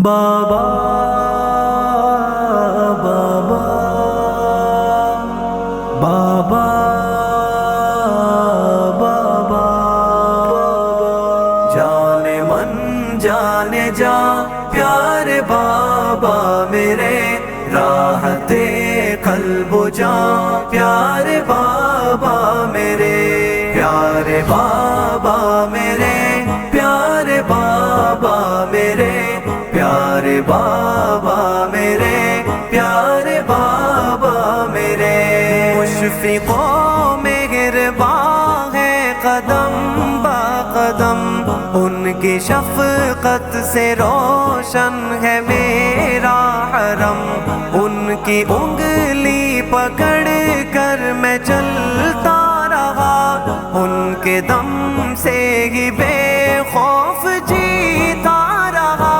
بابا بابا بابا بابا جانے من جانے جا پیارے بابا میرے، راحت قلب و جان پیارے بابا میرے، پیارے بابا میرے، پیارے بابا میرے، پیارے بابا میرے، پیارے بابا میرے، مشفق و مہربان ہے قدم با قدم، ان کی شفقت سے روشن ہے میرا حرم، ان کی انگلی پکڑ کر میں چلتا رہا، ان کے دم سے ہی بے خوف جیتا رہا،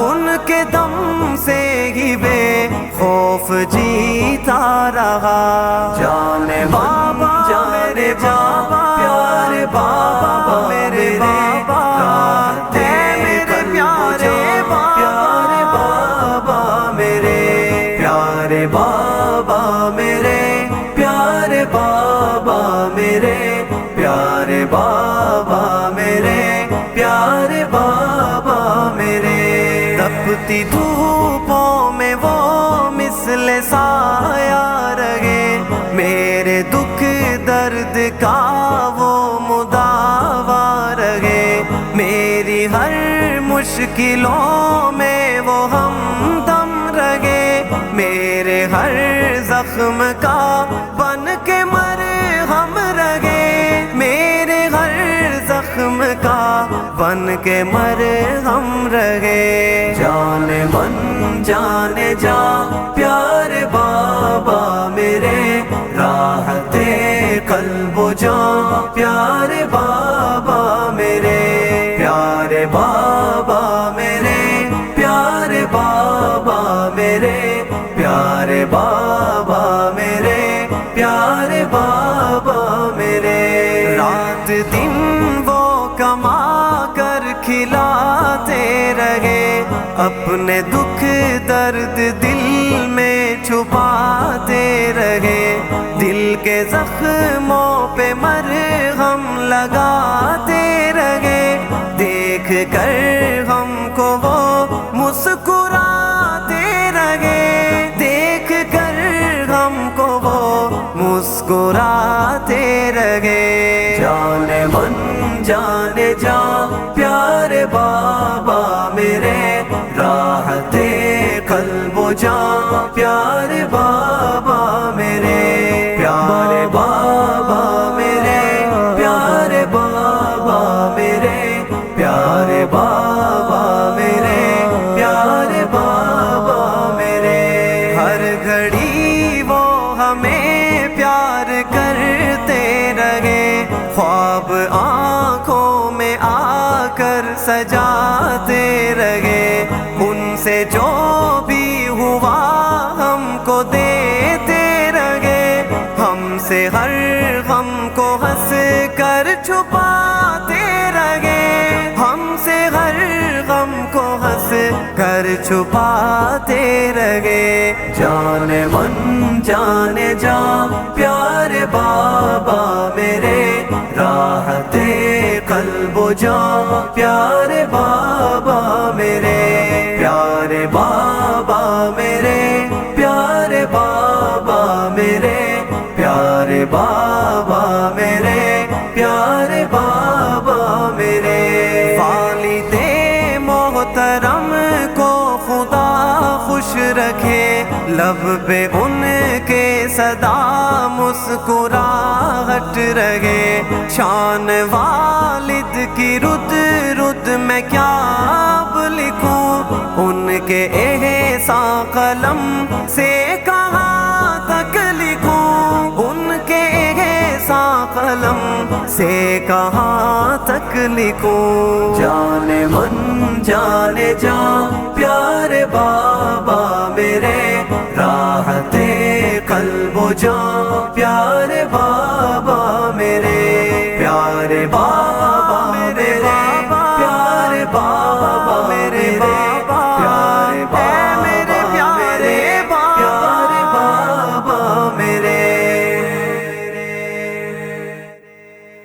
ان کے دم سے ہی بے خوف جیتا رہا، جانے بابا جانے بابا پیارے بابا میرے بابا، میرے پیارے بابا میرے، پیارے بابا میرے، پیارے بابا میرے، پیارے بابا میرے، پیارے بابا میرے، تپتی دھوپوں میں وہ مثل سایہ رہے، میرے دکھ درد کا وہ مداوا رہے، میری ہر مشکلوں میں وہ ہمدم رہے، میرے ہر زخم کا بن کے مرہم رہے، میرے ہر زخم کا بن کے مرہم رہے، جانے من جانے جا پیارے بابا میرے، راحت قلب و جان پیارے بابا میرے، پیارے بابا میرے، پیارے بابا میرے، پیارے بابا میرے، پیارے بابا میرے، رات دن وہ کما کر کھلاتے رہے، اپنے دکھ درد دل میں چھپاتے رہے، دل کے زخموں پہ مرہم لگاتے رہے، دیکھ کر ہم کو وہ مسکراتے رہے، دیکھ کر ہم کو وہ مسکراتے رہے، جانے من جانے جا پیارے بابا میرے، راحت قلب و جان پیارے بابا میرے، پیارے بابا میرے، پیارے بابا میرے، پیارے بابا میرے، پیارے بابا میرے، ہر گھڑی وہ ہمیں پیار کرتے رہے، خواب آنکھوں میں آ کر سجاتے رہے، ان سے جو بھی ہوا ہم کو دیتے رہے، ہم سے ہر غم کو ہنس کر چھپاتے رہے، ہم سے ہر غم کو ہنس کر چھپاتے رہے، جانے من جانے جا پیارے بابا میرے، راحت قلب و جان پیارے بابا میرے، پیارے بابا میرے، پیارے بابا میرے، پیارے بابا میرے، پیارے بابا میرے، والد محترم کو خدا خوش رکھے، لب پہ ان کے صدا مسکراہٹ رہے، شان والد کی رد رد میں کیا اب لکھوں، ان کے احسان قلم سے کہاں تک لکھوں، ان کے احسان قلم سے کہاں تک لکھوں، جانے من جانے جا